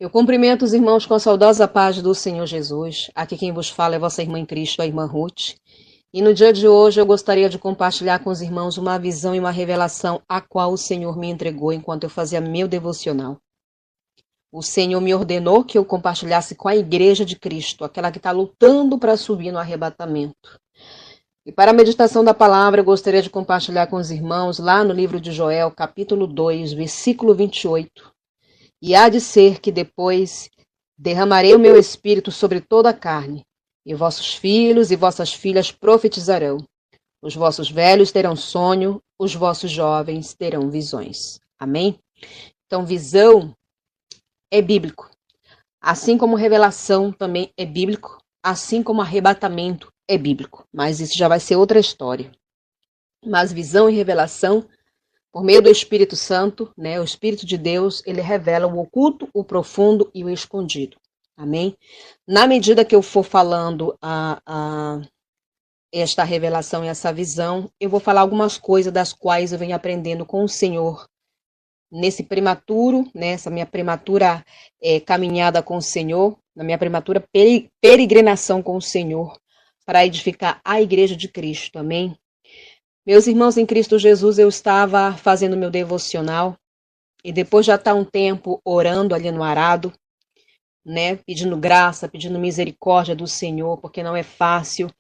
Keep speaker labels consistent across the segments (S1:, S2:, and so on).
S1: Eu cumprimento os irmãos com a saudosa paz do Senhor Jesus. Aqui quem vos fala é vossa irmã em Cristo, a irmã Ruth. E no dia de hoje eu gostaria de compartilhar com os irmãos uma visão e uma revelação a qual o Senhor me entregou enquanto eu fazia meu devocional. O Senhor me ordenou que eu compartilhasse com a igreja de Cristo, aquela que está lutando para subir no arrebatamento. E para a meditação da palavra, eu gostaria de compartilhar com os irmãos lá no livro de Joel, capítulo 2, versículo 28. E há de ser que depois derramarei o meu espírito sobre toda a carne, e vossos filhos e vossas filhas profetizarão. Os vossos velhos terão sonho, os vossos jovens terão visões. Amém? Então, visão é bíblico. Assim como revelação também é bíblico, assim como arrebatamento é bíblico. Mas isso já vai ser outra história. Mas visão e revelação, por meio do Espírito Santo, né, o Espírito de Deus, ele revela o oculto, o profundo e o escondido. Amém? Na medida que eu for falando esta revelação e essa visão, eu vou falar algumas coisas das quais eu venho aprendendo com o Senhor nesse prematuro, nessa minha prematura caminhada com o Senhor, na minha prematura peregrinação com o Senhor, para edificar a igreja de Cristo. Amém? Meus irmãos em Cristo Jesus, eu estava fazendo meu devocional e depois já está um tempo orando ali no arado, né, pedindo graça, pedindo misericórdia do Senhor, porque não é fácil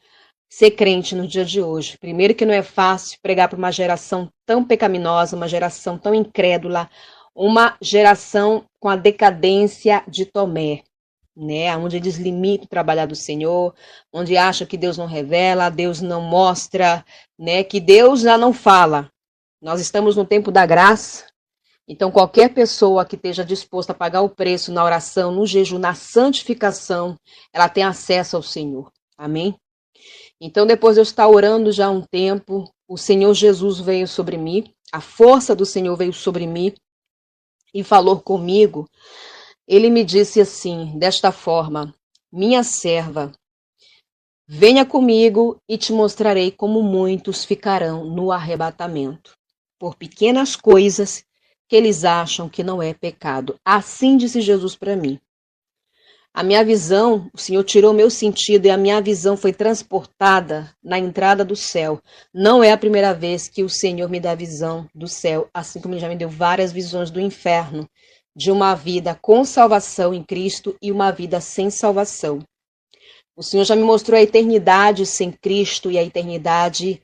S1: ser crente no dia de hoje. Primeiro que não é fácil pregar para uma geração tão pecaminosa, uma geração tão incrédula, uma geração com a decadência de Tomé, né, onde eles limitam o trabalhar do Senhor, onde acham que Deus não revela, Deus não mostra, né, que Deus já não fala. Nós estamos no tempo da graça, então qualquer pessoa que esteja disposta a pagar o preço na oração, no jejum, na santificação, ela tem acesso ao Senhor. Amém? Então depois de eu estar orando já há um tempo, o Senhor Jesus veio sobre mim, a força do Senhor veio sobre mim e falou comigo. Ele me disse assim, desta forma: minha serva, venha comigo e te mostrarei como muitos ficarão no arrebatamento, por pequenas coisas que eles acham que não é pecado. Assim disse Jesus para mim. A minha visão, o Senhor tirou meu sentido e a minha visão foi transportada na entrada do céu. Não é a primeira vez que o Senhor me dá visão do céu, assim como Ele já me deu várias visões do inferno, de uma vida com salvação em Cristo e uma vida sem salvação. O Senhor já me mostrou a eternidade sem Cristo e a eternidade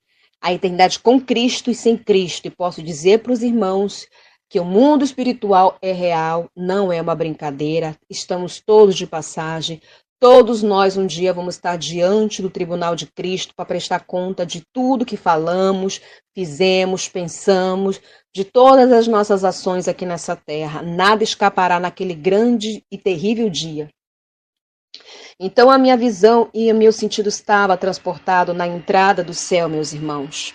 S1: com Cristo e sem Cristo. E posso dizer para os irmãos que o mundo espiritual é real, não é uma brincadeira, estamos todos de passagem, todos nós um dia vamos estar diante do tribunal de Cristo para prestar conta de tudo que falamos, fizemos, pensamos, de todas as nossas ações aqui nessa terra. Nada escapará naquele grande e terrível dia. Então a minha visão e o meu sentido estava transportado na entrada do céu, meus irmãos.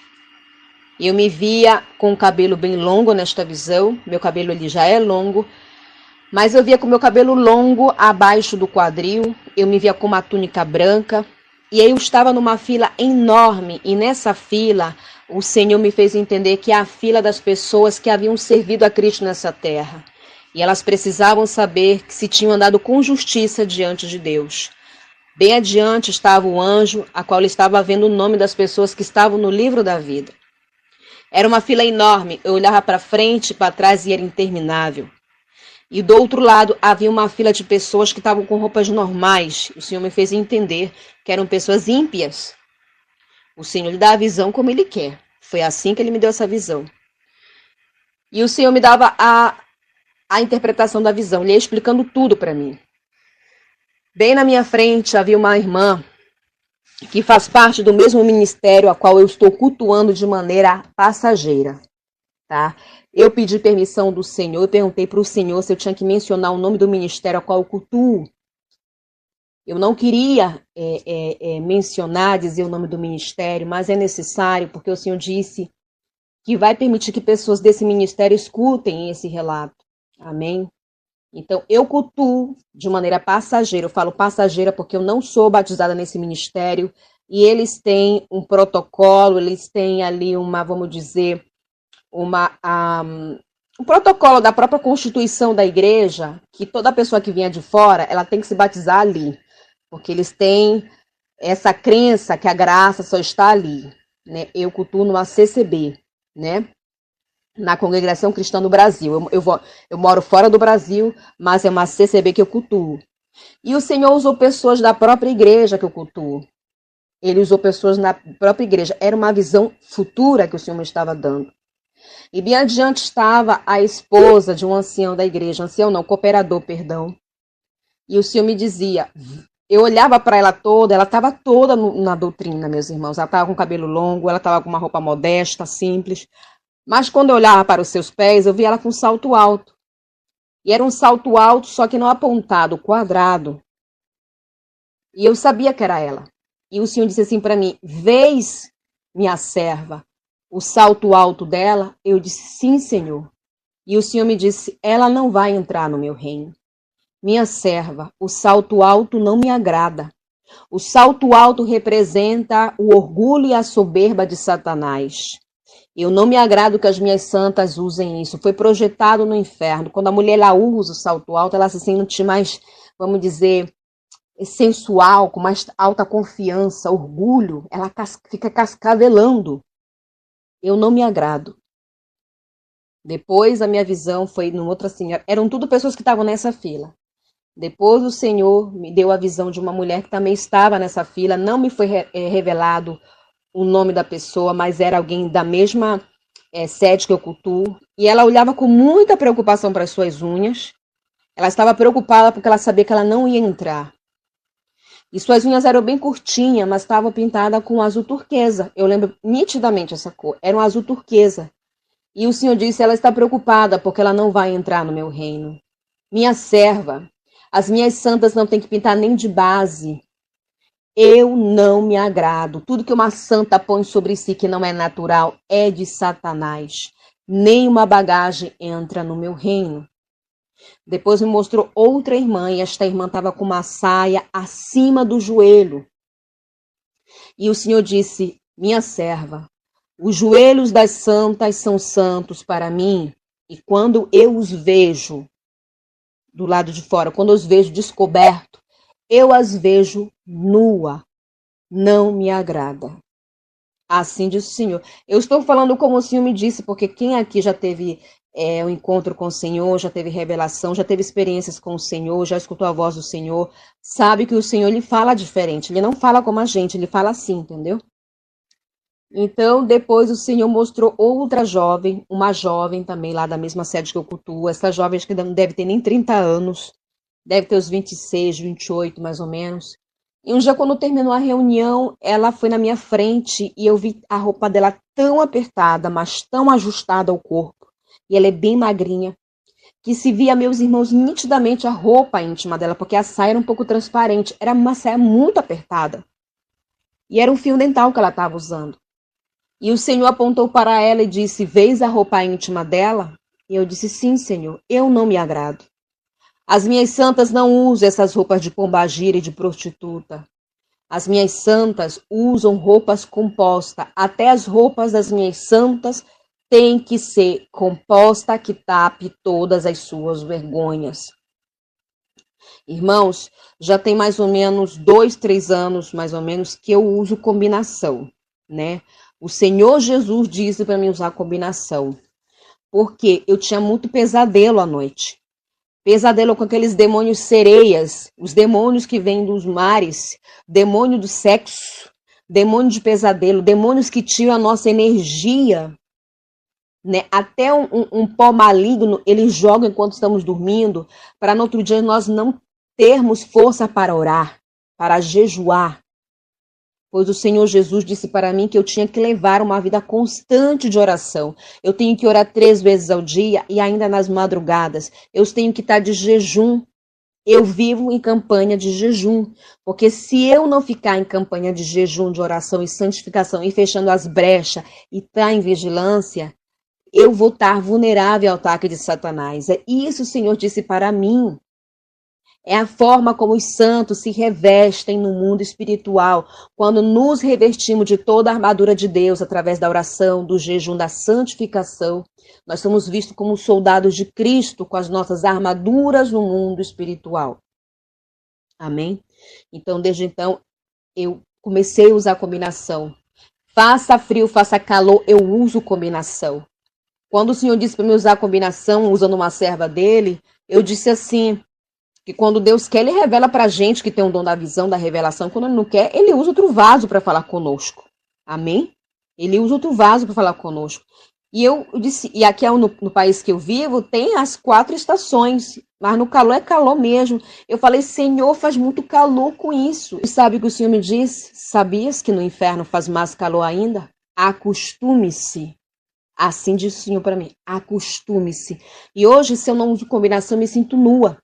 S1: Eu me via com o cabelo bem longo nesta visão, meu cabelo ele já é longo, mas eu via com o meu cabelo longo abaixo do quadril, eu me via com uma túnica branca, e aí eu estava numa fila enorme, e nessa fila o Senhor me fez entender que é a fila das pessoas que haviam servido a Cristo nessa terra, e elas precisavam saber que se tinham andado com justiça diante de Deus. Bem adiante estava o anjo, a qual ele estava vendo o nome das pessoas que estavam no livro da vida. Era uma fila enorme, eu olhava para frente e para trás e era interminável. E do outro lado havia uma fila de pessoas que estavam com roupas normais. O Senhor me fez entender que eram pessoas ímpias. O Senhor lhe dá a visão como Ele quer. Foi assim que Ele me deu essa visão. E o Senhor me dava a interpretação da visão, Ele ia explicando tudo para mim. Bem na minha frente havia uma irmã que faz parte do mesmo ministério a qual eu estou cultuando de maneira passageira, tá? Eu pedi permissão do Senhor, eu perguntei para o Senhor se eu tinha que mencionar o nome do ministério a qual eu cultuo. Eu não queria mencionar, dizer o nome do ministério, mas é necessário, porque o Senhor disse que vai permitir que pessoas desse ministério escutem esse relato. Amém? Então, eu cultuo de maneira passageira. Eu falo passageira porque eu não sou batizada nesse ministério. E eles têm um protocolo, eles têm ali uma, vamos dizer, o protocolo da própria constituição da igreja, que toda pessoa que vinha de fora, ela tem que se batizar ali, porque eles têm essa crença que a graça só está ali, né? Eu cultuo numa CCB, né? Na Congregação Cristã do Brasil. Eu moro fora do Brasil, mas é uma CCB que eu cultuo. E o Senhor usou pessoas da própria igreja que eu cultuo. Ele usou pessoas na própria igreja. Era uma visão futura que o Senhor me estava dando. E bem adiante estava a esposa de um ancião da igreja. Ancião não, cooperador, perdão. E o Senhor me dizia, eu olhava para ela toda, ela estava toda na doutrina, meus irmãos. Ela estava com cabelo longo, ela estava com uma roupa modesta, simples. Mas quando eu olhava para os seus pés, eu via ela com um salto alto. E era um salto alto, só que não apontado, quadrado. E eu sabia que era ela. E o Senhor disse assim para mim, vês, minha serva, o salto alto dela? Eu disse, sim, Senhor. E o Senhor me disse, ela não vai entrar no meu reino. Minha serva, o salto alto não me agrada. O salto alto representa o orgulho e a soberba de Satanás. Eu não me agrado que as minhas santas usem isso. Foi projetado no inferno. Quando a mulher ela usa o salto alto, ela se sente mais, vamos dizer, sensual, com mais alta confiança, orgulho. Ela fica cascavelando. Eu não me agrado. Depois a minha visão foi numa outra senhora. Eram tudo pessoas que estavam nessa fila. Depois o Senhor me deu a visão de uma mulher que também estava nessa fila. Não me foi revelado o nome da pessoa, mas era alguém da mesma sede que eu cultuo. E ela olhava com muita preocupação para as suas unhas. Ela estava preocupada porque ela sabia que ela não ia entrar. E suas unhas eram bem curtinhas, mas estavam pintadas com azul turquesa. Eu lembro nitidamente essa cor. Era um azul turquesa. E o Senhor disse, ela está preocupada porque ela não vai entrar no meu reino. Minha serva, as minhas santas não têm que pintar nem de base. Eu não me agrado. Tudo que uma santa põe sobre si que não é natural é de Satanás. Nenhuma bagagem entra no meu reino. Depois me mostrou outra irmã, e esta irmã estava com uma saia acima do joelho. E o Senhor disse, minha serva, os joelhos das santas são santos para mim, e quando eu os vejo do lado de fora, quando eu os vejo descoberto, eu as vejo nua. Não me agrada. Assim diz o Senhor. Eu estou falando como o Senhor me disse, porque quem aqui já teve um encontro com o Senhor, já teve revelação, já teve experiências com o Senhor, já escutou a voz do Senhor, sabe que o Senhor ele fala diferente. Ele não fala como a gente, ele fala assim, entendeu? Então, depois o Senhor mostrou outra jovem, uma jovem também lá da mesma sede que eu cultuo. Essa jovem acho que não deve ter nem 30 anos, deve ter uns 26, 28 mais ou menos. E um dia, quando terminou a reunião, ela foi na minha frente e eu vi a roupa dela tão apertada, mas tão ajustada ao corpo. E ela é bem magrinha, que se via, meus irmãos, nitidamente a roupa íntima dela, porque a saia era um pouco transparente. Era uma saia muito apertada. E era um fio dental que ela estava usando. E o Senhor apontou para ela e disse, vês a roupa íntima dela? E eu disse, sim, Senhor, eu não me agrado. As minhas santas não usam essas roupas de pombagira e de prostituta. As minhas santas usam roupas compostas. Até as roupas das minhas santas têm que ser composta que tape todas as suas vergonhas. Irmãos, já tem mais ou menos 2, 3 anos, mais ou menos, que eu uso combinação, né? O Senhor Jesus disse para mim usar combinação, porque eu tinha muito pesadelo à noite. Pesadelo com aqueles demônios sereias, os demônios que vêm dos mares, demônio do sexo, demônio de pesadelo, demônios que tiram a nossa energia, né? Até um pó maligno, eles jogam enquanto estamos dormindo, para no outro dia nós não termos força para orar, para jejuar. Pois o Senhor Jesus disse para mim que eu tinha que levar uma vida constante de oração. Eu tenho que orar 3 vezes ao dia e ainda nas madrugadas. Eu tenho que estar de jejum. Eu vivo em campanha de jejum. Porque se eu não ficar em campanha de jejum, de oração e santificação e fechando as brechas e estar em vigilância, eu vou estar vulnerável ao ataque de Satanás. É isso o Senhor disse para mim. É a forma como os santos se revestem no mundo espiritual, quando nos revestimos de toda a armadura de Deus através da oração, do jejum, da santificação. Nós somos vistos como soldados de Cristo com as nossas armaduras no mundo espiritual. Amém? Então, desde então, eu comecei a usar combinação. Faça frio, faça calor, eu uso combinação. Quando o Senhor disse para me usar combinação, usando uma serva dele, eu disse assim, que quando Deus quer, ele revela para a gente que tem um dom da visão, da revelação. Quando ele não quer, ele usa outro vaso para falar conosco. Amém? Ele usa outro vaso para falar conosco. E eu disse, e aqui no país que eu vivo, tem as 4 estações, mas no calor é calor mesmo. Eu falei, Senhor, faz muito calor com isso. E sabe o que o Senhor me disse? Sabias que no inferno faz mais calor ainda? Acostume-se. Assim disse o Senhor para mim, acostume-se. E hoje, se eu não uso combinação, eu me sinto nua.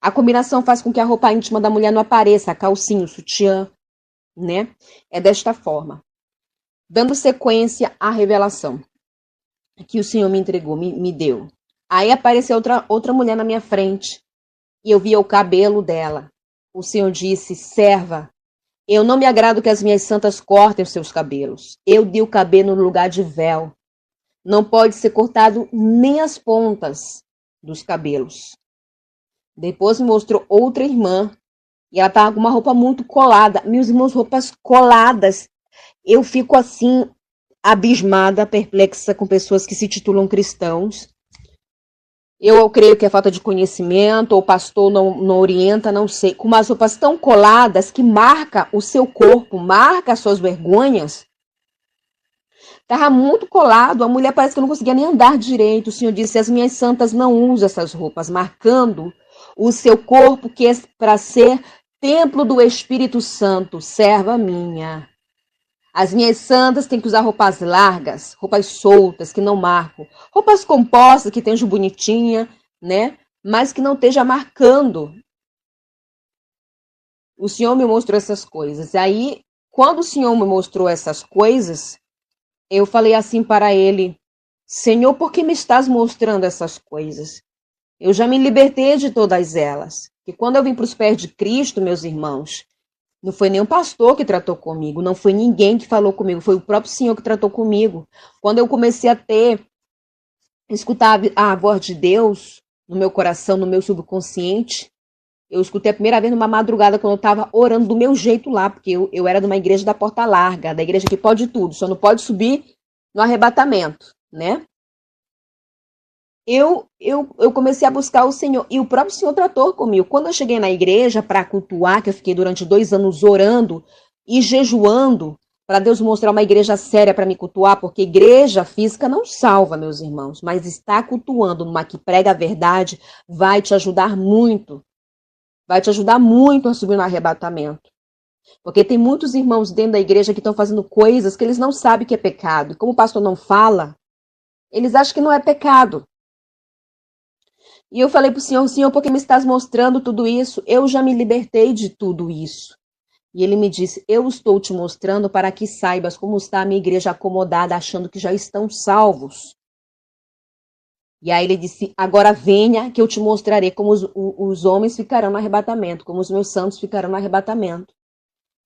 S1: A combinação faz com que a roupa íntima da mulher não apareça, a calcinha, o sutiã, né? É desta forma. Dando sequência à revelação que o Senhor me entregou, me deu. Aí apareceu outra mulher na minha frente e eu via o cabelo dela. O Senhor disse, serva, eu não me agrado que as minhas santas cortem os seus cabelos. Eu dei o cabelo no lugar de véu. Não pode ser cortado nem as pontas dos cabelos. Depois me mostrou outra irmã. E ela estava com uma roupa muito colada. Meus irmãos, roupas coladas. Eu fico assim, abismada, perplexa com pessoas que se titulam cristãos. Eu creio que é falta de conhecimento, ou o pastor não orienta, não sei. Com umas roupas tão coladas que marca o seu corpo, marca as suas vergonhas. Estava muito colado, a mulher parece que não conseguia nem andar direito. O Senhor disse, as minhas santas não usam essas roupas, marcando o seu corpo, que é para ser templo do Espírito Santo, serva minha. As minhas santas têm que usar roupas largas, roupas soltas, que não marcam. Roupas compostas, que estejam bonitinha, né? Mas que não esteja marcando. O Senhor me mostrou essas coisas. Aí, quando o Senhor me mostrou essas coisas, eu falei assim para ele, Senhor, por que me estás mostrando essas coisas? Eu já me libertei de todas elas. E quando eu vim para os pés de Cristo, meus irmãos, não foi nenhum pastor que tratou comigo, não foi ninguém que falou comigo, foi o próprio Senhor que tratou comigo. Quando eu comecei a escutar a voz de Deus no meu coração, no meu subconsciente, eu escutei a primeira vez numa madrugada, quando eu estava orando do meu jeito lá, porque eu era de uma igreja da porta larga, da igreja que pode tudo, só não pode subir no arrebatamento, né? Eu comecei a buscar o Senhor, e o próprio Senhor tratou comigo. Quando eu cheguei na igreja para cultuar, que eu fiquei durante 2 anos orando e jejuando, para Deus mostrar uma igreja séria para me cultuar, porque igreja física não salva, meus irmãos, mas estar cultuando uma que prega a verdade vai te ajudar muito. Vai te ajudar muito a subir no arrebatamento. Porque tem muitos irmãos dentro da igreja que estão fazendo coisas que eles não sabem que é pecado. E como o pastor não fala, eles acham que não é pecado. E eu falei para o Senhor, por que me estás mostrando tudo isso? Eu já me libertei de tudo isso. E ele me disse, eu estou te mostrando para que saibas como está a minha igreja acomodada, achando que já estão salvos. E aí ele disse, agora venha que eu te mostrarei como os homens ficarão no arrebatamento, como os meus santos ficarão no arrebatamento.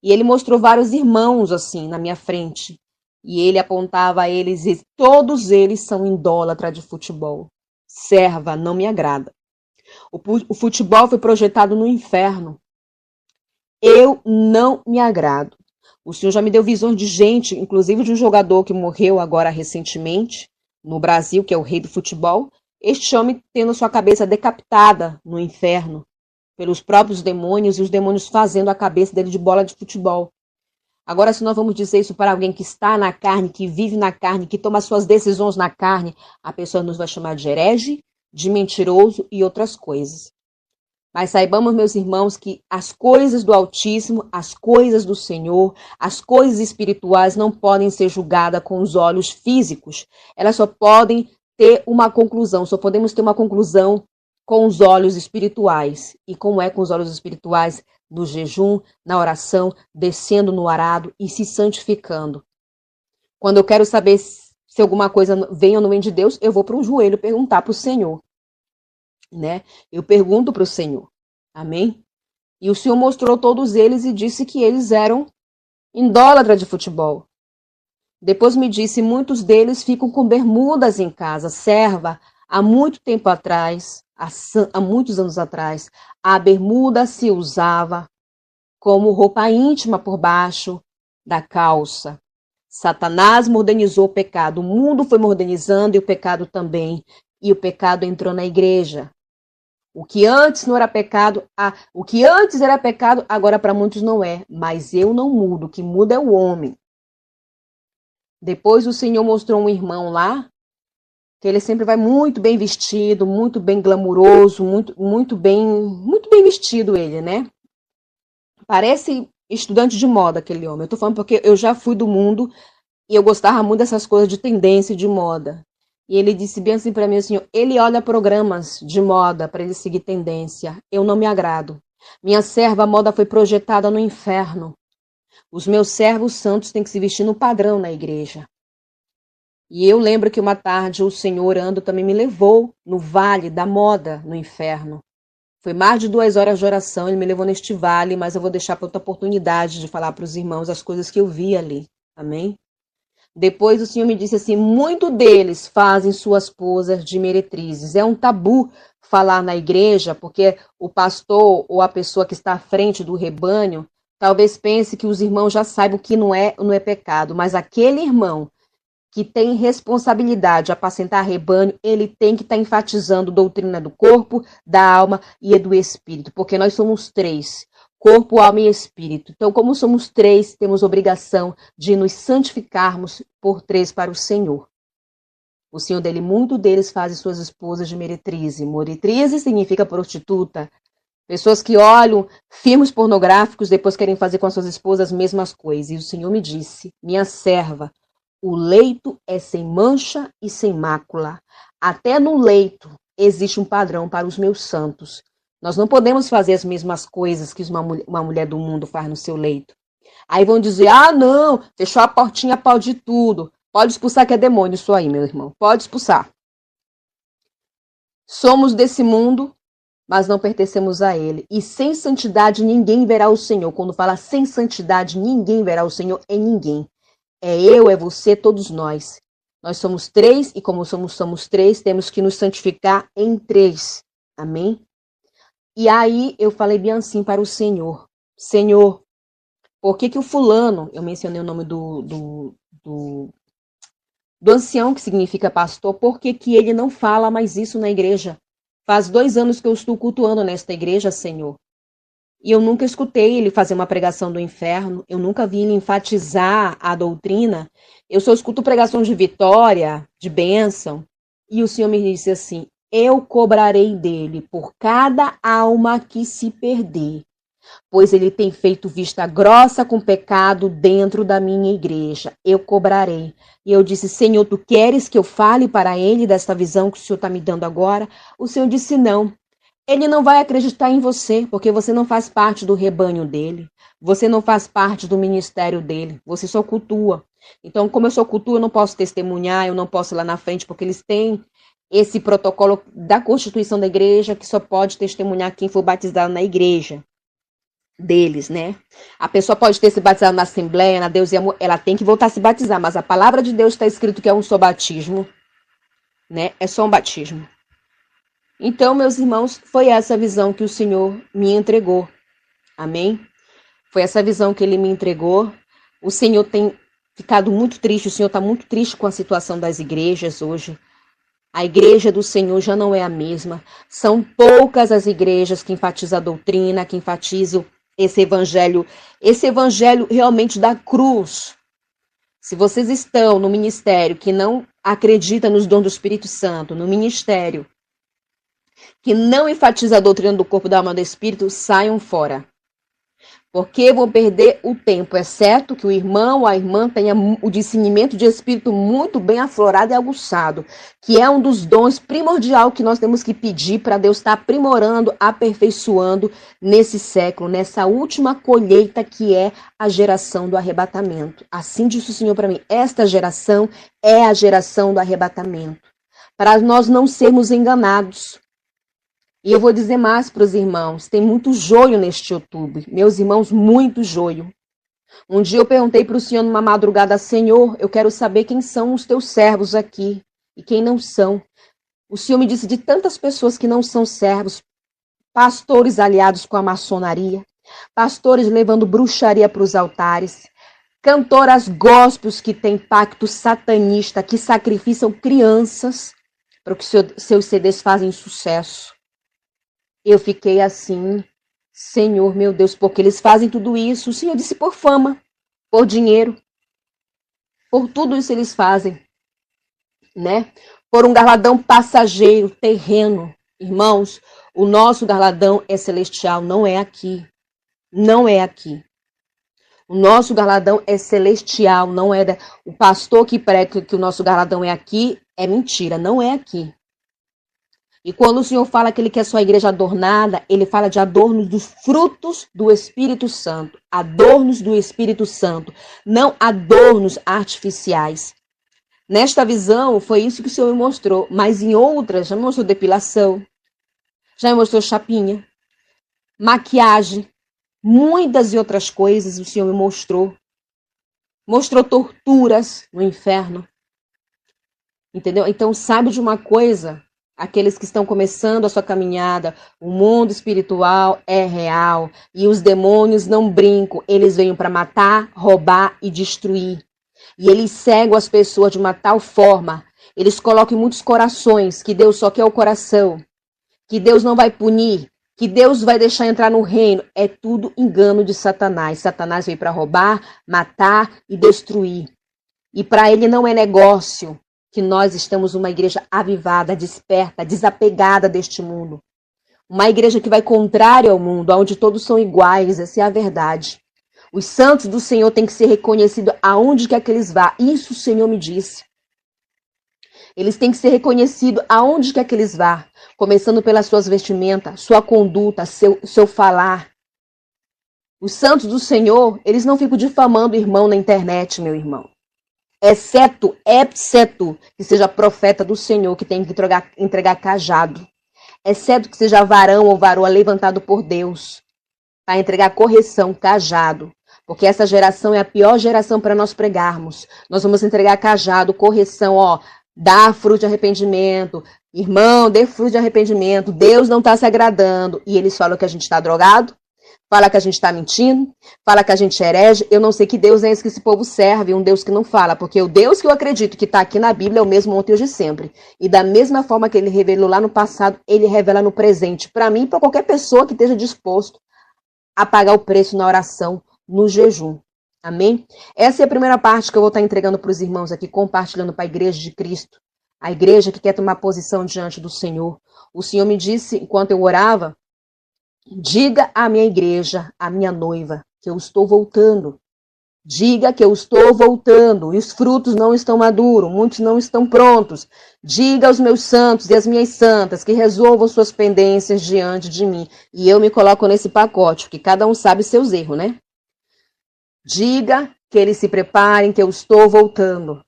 S1: E ele mostrou vários irmãos assim na minha frente. E ele apontava a eles e todos eles são idólatras de futebol. Serva, não me agrada. O futebol foi projetado no inferno. Eu não me agrado. O Senhor já me deu visões de gente, inclusive de um jogador que morreu agora recentemente, no Brasil, que é o rei do futebol. Este homem tendo sua cabeça decapitada no inferno pelos próprios demônios e os demônios fazendo a cabeça dele de bola de futebol. Agora, se nós vamos dizer isso para alguém que está na carne, que vive na carne, que toma suas decisões na carne, a pessoa nos vai chamar de herege, de mentiroso e outras coisas. Mas saibamos, meus irmãos, que as coisas do Altíssimo, as coisas do Senhor, as coisas espirituais não podem ser julgadas com os olhos físicos. Elas só podem ter uma conclusão, só podemos ter uma conclusão com os olhos espirituais. E como é com os olhos espirituais? No jejum, na oração, descendo no arado e se santificando. Quando eu quero saber se alguma coisa vem ou não vem de Deus, eu vou para um joelho perguntar para o Senhor. Né? Eu pergunto para o Senhor. Amém? E o Senhor mostrou todos eles e disse que eles eram idólatras de futebol. Depois me disse, muitos deles ficam com bermudas em casa, serva. Há muito tempo atrás, há muitos anos atrás, a bermuda se usava como roupa íntima por baixo da calça. Satanás modernizou o pecado, o mundo foi modernizando e o pecado também. E o pecado entrou na igreja. O que antes não era pecado, o que antes era pecado, agora para muitos não é. Mas eu não mudo, o que muda é o homem. Depois o Senhor mostrou um irmão lá, que ele sempre vai muito bem vestido, muito bem glamuroso, muito bem vestido ele, né? Parece estudante de moda aquele homem. Eu tô falando porque eu já fui do mundo e eu gostava muito dessas coisas de tendência de moda. E ele disse bem assim para mim, assim, ele olha programas de moda para ele seguir tendência. Eu não me agrado. Minha serva, a moda foi projetada no inferno. Os meus servos santos têm que se vestir no padrão na igreja. E eu lembro que uma tarde o Senhor orando também me levou no vale da moda no inferno. Foi mais de 2 horas de oração, ele me levou neste vale, mas eu vou deixar para outra oportunidade de falar para os irmãos as coisas que eu vi ali. Amém? Depois o Senhor me disse assim, muito deles fazem suas posas de meretrizes. É um tabu falar na igreja, porque o pastor ou a pessoa que está à frente do rebanho talvez pense que os irmãos já saibam que não é pecado, mas aquele irmão que tem responsabilidade de apacentar rebanho, ele tem que estar enfatizando doutrina do corpo, da alma e do espírito, porque nós somos 3, corpo, alma e espírito. Então, como somos 3, temos obrigação de nos santificarmos por 3 para o Senhor. O Senhor dele, muito deles fazem suas esposas de meretrize. Meretrize significa prostituta. Pessoas que olham filmes pornográficos, depois querem fazer com as suas esposas as mesmas coisas. E o Senhor me disse, minha serva, o leito é sem mancha e sem mácula. Até no leito existe um padrão para os meus santos. Nós não podemos fazer as mesmas coisas que uma mulher do mundo faz no seu leito. Aí vão dizer, não, fechou a portinha, pode tudo. Pode expulsar que é demônio isso aí, meu irmão. Pode expulsar. Somos desse mundo, mas não pertencemos a ele. E sem santidade ninguém verá o Senhor. Quando fala sem santidade ninguém verá o Senhor, é ninguém. É eu, é você, todos nós. Nós somos 3 e como somos 3, temos que nos santificar em 3. Amém? E aí eu falei bem assim para o Senhor. Senhor, por que o fulano, eu mencionei o nome do ancião, que significa pastor, por que ele não fala mais isso na igreja? Faz 2 anos que eu estou cultuando nesta igreja, Senhor. E eu nunca escutei ele fazer uma pregação do inferno, eu nunca vi ele enfatizar a doutrina. Eu só escuto pregação de vitória, de bênção. E o Senhor me disse assim, eu cobrarei dele por cada alma que se perder, pois ele tem feito vista grossa com pecado dentro da minha igreja. Eu cobrarei. E eu disse, Senhor, tu queres que eu fale para ele desta visão que o Senhor está me dando agora? O Senhor disse, não. Ele não vai acreditar em você, porque você não faz parte do rebanho dele. Você não faz parte do ministério dele. Você só cultua. Então, como eu sou cultua, eu não posso testemunhar, eu não posso ir lá na frente, porque eles têm esse protocolo da Constituição da igreja, que só pode testemunhar quem for batizado na igreja deles, né? A pessoa pode ter se batizado na Assembleia, na Deus e Amor, ela tem que voltar a se batizar, mas a palavra de Deus está escrito que é um só batismo, né? É só um batismo. Então, meus irmãos, foi essa visão que o Senhor me entregou. Amém? Foi essa visão que ele me entregou. O Senhor tem ficado muito triste, o Senhor está muito triste com a situação das igrejas hoje. A igreja do Senhor já não é a mesma. São poucas as igrejas que enfatizam a doutrina, que enfatizam esse evangelho realmente da cruz. Se vocês estão no ministério que não acredita nos dons do Espírito Santo, no ministério que não enfatiza a doutrina do corpo, da alma e do espírito, saiam fora. Porque vão perder o tempo. É certo que o irmão ou a irmã tenha o discernimento de espírito muito bem aflorado e aguçado, que é um dos dons primordial que nós temos que pedir para Deus estar aprimorando, aperfeiçoando nesse século, nessa última colheita que é a geração do arrebatamento. Assim disse o Senhor para mim, esta geração é a geração do arrebatamento. Para nós não sermos enganados. E eu vou dizer mais para os irmãos, tem muito joio neste YouTube. Meus irmãos, muito joio. Um dia eu perguntei para o Senhor numa madrugada, Senhor, eu quero saber quem são os teus servos aqui e quem não são. O Senhor me disse de tantas pessoas que não são servos, pastores aliados com a maçonaria, pastores levando bruxaria para os altares, cantoras gospels que têm pacto satanista, que sacrificam crianças para que seus CDs fazem sucesso. Eu fiquei assim, Senhor, meu Deus, porque eles fazem tudo isso? O Senhor disse por fama, por dinheiro, por tudo isso eles fazem, né? Por um galardão passageiro, terreno. Irmãos, o nosso galardão é celestial, não é aqui. Não é aqui. O nosso galardão é celestial, não é... O pastor que prega que o nosso galardão é aqui, é mentira, não é aqui. E quando o Senhor fala que Ele quer sua igreja adornada, Ele fala de adornos dos frutos do Espírito Santo. Adornos do Espírito Santo, não adornos artificiais. Nesta visão, foi isso que o Senhor me mostrou. Mas em outras, já me mostrou depilação, já me mostrou chapinha, maquiagem, muitas e outras coisas o Senhor me mostrou. Mostrou torturas no inferno. Entendeu? Então, sabe de uma coisa? Aqueles que estão começando a sua caminhada, o mundo espiritual é real. E os demônios não brincam. Eles vêm para matar, roubar e destruir. E eles cegam as pessoas de uma tal forma. Eles colocam em muitos corações que Deus só quer o coração. Que Deus não vai punir. Que Deus vai deixar entrar no reino. É tudo engano de Satanás. Satanás veio para roubar, matar e destruir. E para ele não é negócio que nós estamos uma igreja avivada, desperta, desapegada deste mundo. Uma igreja que vai contrária ao mundo, onde todos são iguais, essa é a verdade. Os santos do Senhor têm que ser reconhecidos aonde quer que eles vá. Isso o Senhor me disse. Eles têm que ser reconhecidos aonde quer que eles vá. Começando pelas suas vestimentas, sua conduta, seu falar. Os santos do Senhor, eles não ficam difamando o irmão na internet, meu irmão. Exceto que seja profeta do Senhor, que tem que entregar cajado. Exceto que seja varão ou varoa levantado por Deus. Para entregar correção, cajado. Porque essa geração é a pior geração para nós pregarmos. Nós vamos entregar cajado, correção, dá fruto de arrependimento. Irmão, dê fruto de arrependimento. Deus não está se agradando. E eles falam que a gente está drogado. Fala que a gente está mentindo, fala que a gente é herege. Eu não sei que Deus é esse que esse povo serve, um Deus que não fala, porque o Deus que eu acredito que está aqui na Bíblia é o mesmo ontem e hoje e sempre. E da mesma forma que ele revelou lá no passado, ele revela no presente, para mim e para qualquer pessoa que esteja disposto a pagar o preço na oração, no jejum. Amém? Essa é a primeira parte que eu vou estar entregando para os irmãos aqui, compartilhando para a igreja de Cristo. A igreja que quer tomar posição diante do Senhor. O Senhor me disse, enquanto eu orava, diga à minha igreja, à minha noiva, que eu estou voltando. Diga que eu estou voltando e os frutos não estão maduros, muitos não estão prontos. Diga aos meus santos e às minhas santas que resolvam suas pendências diante de mim. E eu me coloco nesse pacote, porque cada um sabe seus erros, né? Diga que eles se preparem, que eu estou voltando.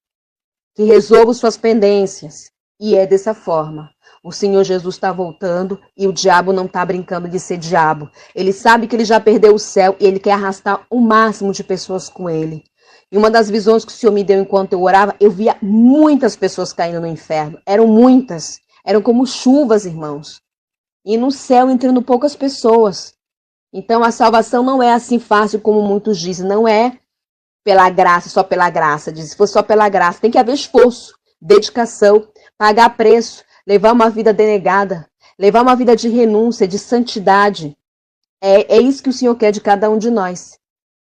S1: Que resolvam suas pendências. E é dessa forma. O Senhor Jesus está voltando e o diabo não está brincando de ser diabo. Ele sabe que ele já perdeu o céu e ele quer arrastar o máximo de pessoas com ele. E uma das visões que o Senhor me deu enquanto eu orava, eu via muitas pessoas caindo no inferno. Eram muitas. Eram como chuvas, irmãos. E no céu entrando poucas pessoas. Então a salvação não é assim fácil como muitos dizem. Não é pela graça, só pela graça. Diz, se for só pela graça, tem que haver esforço, dedicação, pagar preço. Levar uma vida denegada, levar uma vida de renúncia, de santidade. É isso que o Senhor quer de cada um de nós.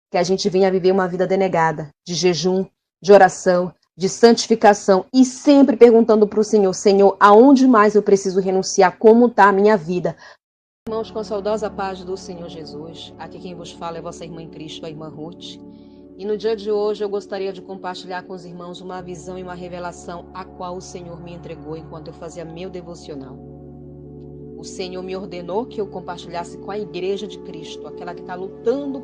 S1: Que a gente venha viver uma vida denegada, de jejum, de oração, de santificação. E sempre perguntando para o Senhor, Senhor, aonde mais eu preciso renunciar? Como está a minha vida? Irmãos, com a saudosa paz do Senhor Jesus. Aqui quem vos fala é vossa irmã em Cristo, a irmã Ruth. E no dia de hoje eu gostaria de compartilhar com os irmãos uma visão e uma revelação a qual o Senhor me entregou enquanto eu fazia meu devocional. O Senhor me ordenou que eu compartilhasse com a igreja de Cristo, aquela que está lutando